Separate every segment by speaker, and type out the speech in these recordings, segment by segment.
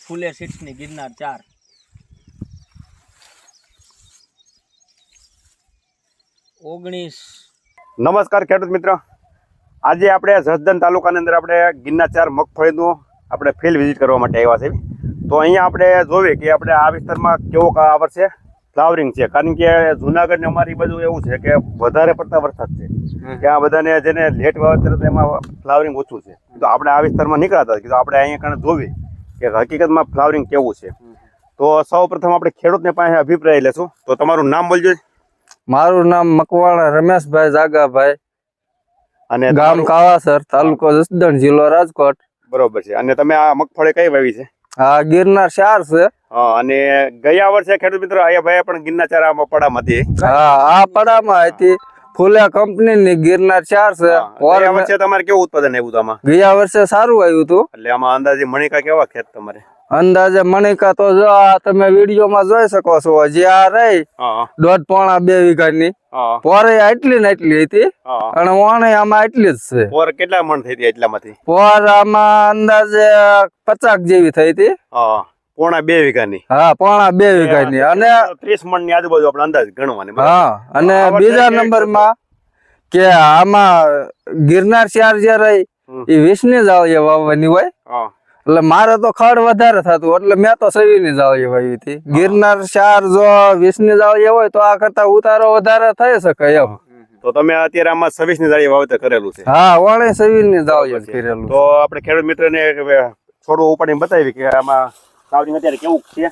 Speaker 1: ફૂલે સીટ્સની ગિરનાર 4 19।
Speaker 2: નમસ્કાર ખેડૂત મિત્ર, આજે આપણે જસદણ તાલુકાની અંદર આપણે ગિરનાર 4 મગફળીનું આપણે ફિલ્ડ વિઝિટ કરવા માટે આવ્યા છે। તો અહીંયા આપણે જોઈએ કે આપણે આ વિસ્તારમાં કેવો આ વર્ષે ફ્લાવરિંગ છે, કારણ કે જુનાગઢ ને અમારી બાજુ એવું છે કે વધારે પડતા વરસાદ છે, ત્યાં બધાને જેને લેટ વાવેતર એમાં ફ્લાવરિંગ ઓછું છે। તો આપણે આ વિસ્તારમાં નીકળ્યા હતા, આપણે અહીંયા કારણે જોવી કે હકીકતમાં ફ્લાવરિંગ કેવું છે। તો સૌ પ્રથમ આપણે ખેડૂતને પાસે અભિપ્રાય લેશું। તો તમારું નામ બોલજો।
Speaker 3: મારું નામ મકવાણા રમેશભાઈ જાગાભાઈ,
Speaker 2: અને
Speaker 3: ગામ કાવાસર, તાલુકો જસદણ, જિલ્લો રાજકોટ।
Speaker 2: બરોબર છે। અને તમે આ મગફળી કઈ વાવી છે?
Speaker 3: આ ગિરનાર 4 છે।
Speaker 2: અને ગયા વર્ષે ખેડૂત મિત્રો અહીંયા ભાઈ પણ ગિરનાર 4 આમાં પડામાં હતી।
Speaker 3: હા, આ પડામાં હતી ફૂલે કંપનીની ગિરનાર 4 છે।
Speaker 2: ગયા વર્ષે તમારે કેવું ઉત્પાદન આવ્યું હતું આમાં?
Speaker 3: ગયા વર્ષે સારું આવ્યું હતું।
Speaker 2: એટલે આમાં અંદાજે મણિકા કેવા ખેત તમારે?
Speaker 3: અંદાજે મણિકા તો જો આ તમે વિડીયોમાં જોઈ શકો છો, જે આ રહી 1.5-2 વીઘાની પોરે આટલી ને આટલી હતી, અને વણે આમાં આટલી જ છે।
Speaker 2: પોર કેટલા મણ થઈ હતી એટલામાંથી?
Speaker 3: પોર આમાં અંદાજે 50 જેવી થઈ હતી।
Speaker 2: 1.5-2 વીઘાની?
Speaker 3: હા, 1.5-2 વીઘાની, અને
Speaker 2: 30 મણ ની આજુબાજુ આપણે અંદાજ ગણવાની।
Speaker 3: હા, અને બીજા નંબરમાં કે આમાં ગિરનાર 4 જે રહી એ 20 ની જાળીએ વાવવાની હોય, એટલે મારે તો ખડ વધારે થતું એટલે મેં તો 26 ની જાળીએ વાવી હતી। ગિરનાર 4 જો 20 ની જાળીએ હોય તો આ કરતા ઉતારો વધારે થઈ શકે એમ।
Speaker 2: તો તમે અત્યારે આમાં 26 ની જાળીએ વાવેતર કરેલું છે?
Speaker 3: હા, 26 ની જાળીએ કરેલું।
Speaker 2: તો આપણે ખેડૂત મિત્રને છોડવું ઉપાડીને બતાવી કે આમાં ફ્લાવરિંગ અત્યારે કેવું છે।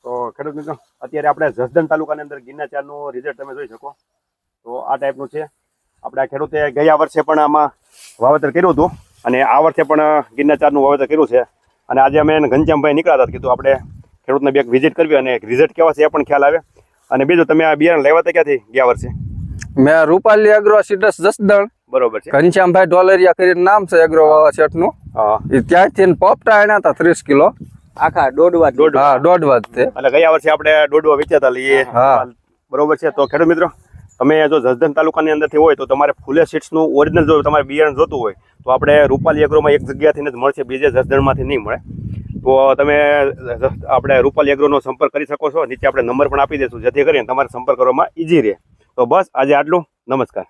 Speaker 2: તો ખેડૂત મિત્રો, અત્યારે આપણે જસદણ તાલુકાની અંદર ગિરનાર 4 નું રિઝલ્ટ તમે જોઈ શકો। તો આ ટાઈપનું છે। આપણે આ ખેડૂતે ગયા વર્ષે પણ આમાં વાવેતર કર્યું હતું, અને આ વર્ષે પણ ગિરનાર 4 નું વાવેતર કર્યું છે। અને આજે અમે ઘનશ્યામભાઈ નીકળ્યા હતા, કીધું આપણે ખેડૂતને બે વિઝિટ કરવી અને રિઝલ્ટ કેવા છે એ પણ ખ્યાલ આવે। અને બીજું, તમે આ બિયારણ લેવા હતા ક્યાંથી ગયા વર્ષે?
Speaker 3: મેં રૂપાલી એગ્રો સીડસ જસદણ,
Speaker 2: બરોબર છે,
Speaker 3: ઘનશ્યામભાઈ ઢોલરિયા કરીને નામ છે એગ્રો વાળા શેઠ નું, ત્યાંથી પોપટા આણ્યા હતા 30 કિલો
Speaker 1: આખા દોડવા જ
Speaker 3: તે।
Speaker 2: એટલે ગયા વર્ષે આપણે દોડવા વેચ્યા હતા। બરોબર છે। તો ખેડૂત મિત્રો, તમે જો જસદણ તાલુકાની અંદરથી હોય તો તમારે ફૂલે સીડ્સનું ઓરિજિનલ જો તમારે બિયારણ જોતું હોય તો આપણે રૂપાલી એગ્રોમાં એક જગ્યાથી જ મળશે, બીજે જસદણમાંથી નહીં મળે। તો તમે આપણે રૂપાલી એગ્રોનો સંપર્ક કરી શકો છો। નીચે આપણે નંબર પણ આપી દઈશું, જેથી કરીને તમારે સંપર્ક કરવામાં ઈઝી રહે। તો બસ આજે આટલું। નમસ્કાર।